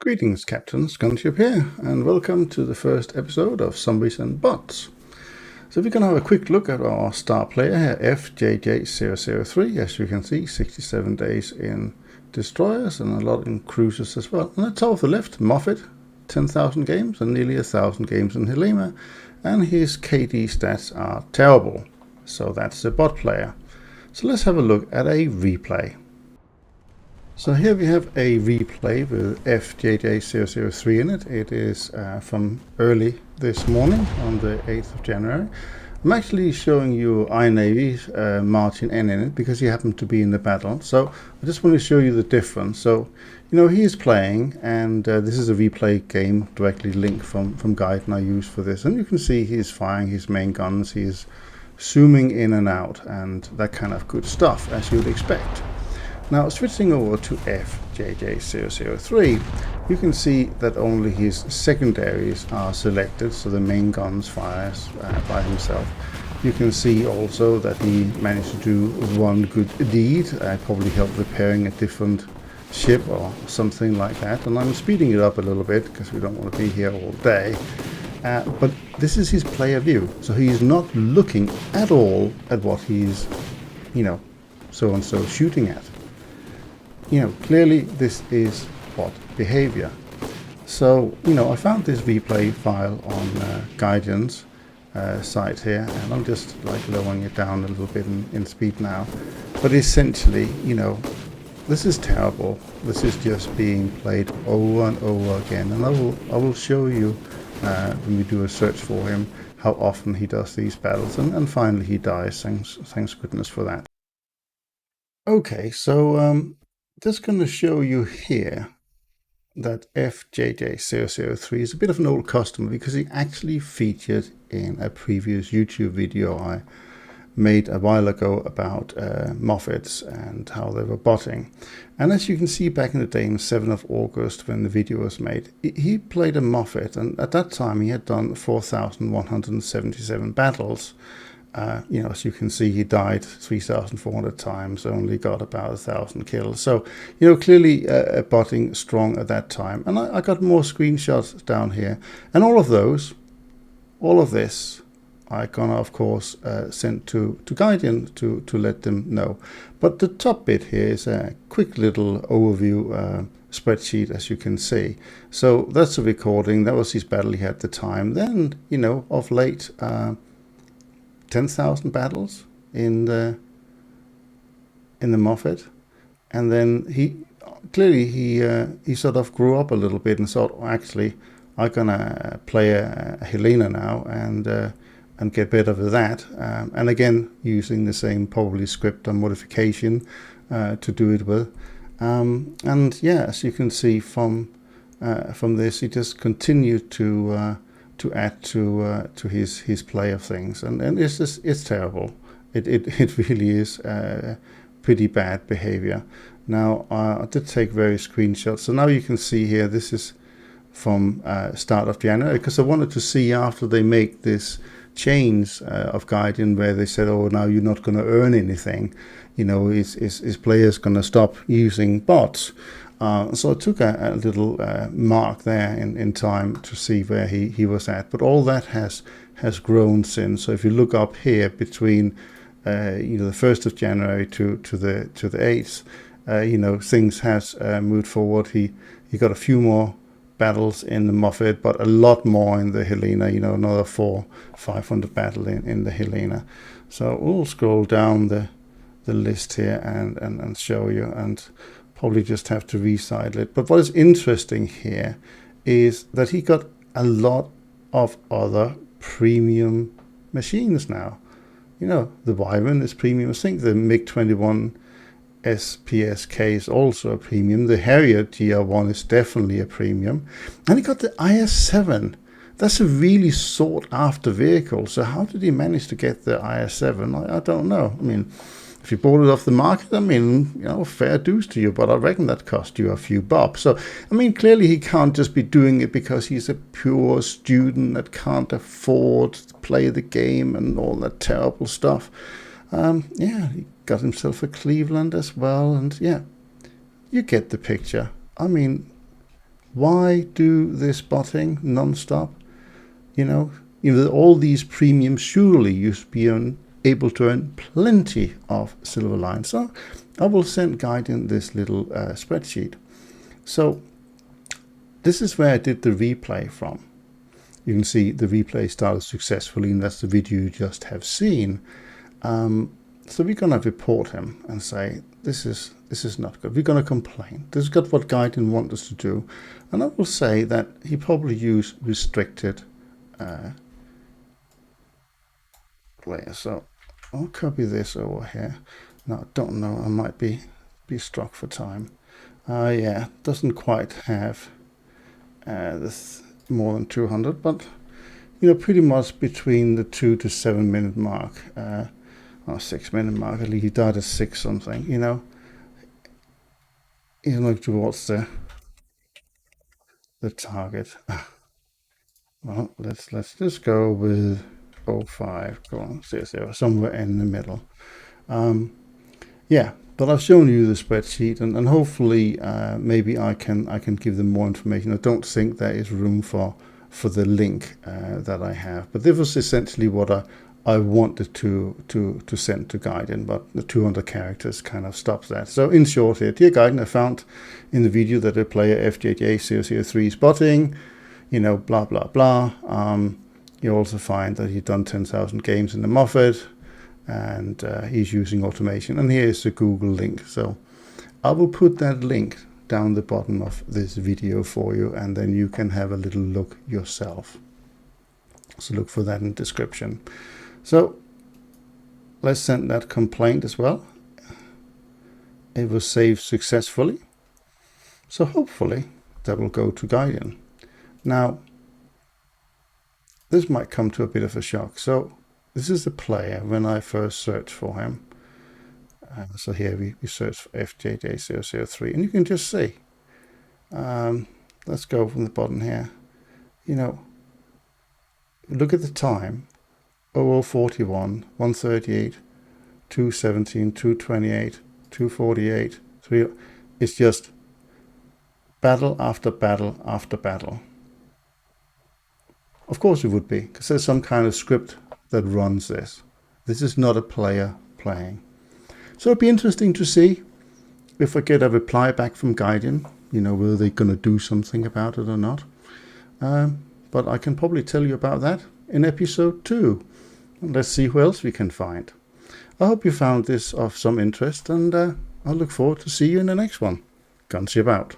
Greetings, Captains, Gunship here, and welcome to the first episode of Zombies and Bots. So we're going to have a quick look at our star player here, FJJ003. As you can see, 67 days in destroyers and a lot in cruisers as well. On the top of the left, Moffat, 10,000 games and nearly 1,000 games in Helena, and his KD stats are terrible. So that's the bot player. So let's have a look at a replay. So here we have a replay with FJJ003 in it. It is from early this morning on the 8th of January. I'm actually showing you iNavy's Martin N in it because he happened to be in the battle. So I just want to show you the difference. So, you know, he is playing, and this is a replay game directly linked from Gaijin I use for this. And you can see he's firing his main guns. He's zooming in and out and that kind of good stuff, as you'd expect. Now, switching over to FJJ003, you can see that only his secondaries are selected, so the main guns fires by himself. You can see also that he managed to do one good deed, probably help repairing a different ship or something like that. And I'm speeding it up a little bit because we don't want to be here all day. But this is his player view, so he's not looking at all at what he's, so-and-so shooting at. Clearly this is bot behavior. So, I found this replay file on Gaijin's site here, and I'm just lowering it down a little bit in speed now. But essentially, this is terrible. This is just being played over and over again, and I will show you when we do a search for him how often he does these battles, and finally he dies. Thanks goodness for that. Okay, so just going to show you here that FJJ003 is a bit of an old customer because he actually featured in a previous YouTube video I made a while ago about Moffats and how they were botting. And as you can see back in the day, on 7th of August, when the video was made, he played a Moffat, and at that time he had done 4,177 battles. As you can see, he died 3,400 times, only got about 1,000 kills. So, clearly botting strong at that time. And I got more screenshots down here. And all of this, I gonna, of course, send to Gaijin to let them know. But the top bit here is a quick little overview spreadsheet, as you can see. So that's a recording. That was his battle he had at the time. Then, of late, 10,000 battles in the Moffat, and then he sort of grew up a little bit and thought, well, actually, I'm gonna play a Helena now and get better with that, and again using the same probably script and modification to do it with, and yeah, as you can see from this, he just continued to add to his play of things, and it's terrible. It really is pretty bad behavior. Now I did take various screenshots, so now you can see here this is from start of January, because I wanted to see after they make this change of Gaijin where they said, oh, now you're not going to earn anything, is players going to stop using bots. So I took a little mark there in time to see where he was at, but all that has grown since. So if you look up here between the 1st of January to the 8th, things has moved forward. He got a few more battles in the Moffat, but a lot more in the Helena. Another 400-500 battle in the Helena. So we'll scroll down the list here and show you, and probably just have to resize it. But what is interesting here is that he got a lot of other premium machines now. The Wyvern is premium. I think the MiG-21 SPSK is also a premium. The Harrier GR1 is definitely a premium. And he got the IS-7. That's a really sought after vehicle. So how did he manage to get the IS-7? I don't know. I mean, if you bought it off the market, fair dues to you, but I reckon that cost you a few bob. So, clearly he can't just be doing it because he's a pure student that can't afford to play the game and all that terrible stuff. He got himself a Cleveland as well, and yeah, you get the picture. Why do this spotting non-stop? You know, with all these premiums, surely you should be able to earn plenty of silver lines. So I will send Gaijin this little spreadsheet. So this is where I did the replay from. You can see the replay started successfully, and that's the video you just have seen. So we're going to report him and say, this is not good. We're going to complain. This is not what Gaijin wants us to do. And I will say that he probably used restricted players. So I'll copy this over here. Now, I don't know, I might be struck for time. Yeah, doesn't quite have this more than 200, but you know, pretty much between the 2 to 7 minute mark, or 6 minute mark. At least he died at 6 something. You know, he's like towards the target. Well, let's just go with 05. Go on, 0, somewhere in the middle. Yeah, but I've shown you the spreadsheet, and hopefully maybe I can give them more information. I don't think there is room for the link that I have, but this was essentially what I wanted to send to Gaijin, but the 200 characters kind of stops that. So in short here, dear Gaijin, I found in the video that the player FJJ003 spotting, you know, blah blah blah. You also find that he's done 10,000 games in the Moffat, and he's using automation. And here's the Google link. So I will put that link down the bottom of this video for you, and then you can have a little look yourself. So look for that in the description. So let's send that complaint as well. It was saved successfully. So hopefully that will go to Gaijin. Now, this might come to a bit of a shock. So this is the player when I first searched for him. So here we search for FJJ003, and you can just see. Let's go from the bottom here. You know, look at the time. 0041, 138, 217, 228, 248, 3. It's just battle after battle after battle. Of course it would be, because there's some kind of script that runs this. This is not a player playing. So it'd be interesting to see if I get a reply back from Gaijin, you know, whether they're going to do something about it or not. But I can probably tell you about that in episode 2. Let's see who else we can find. I hope you found this of some interest, and I look forward to see you in the next one. Gunsy about.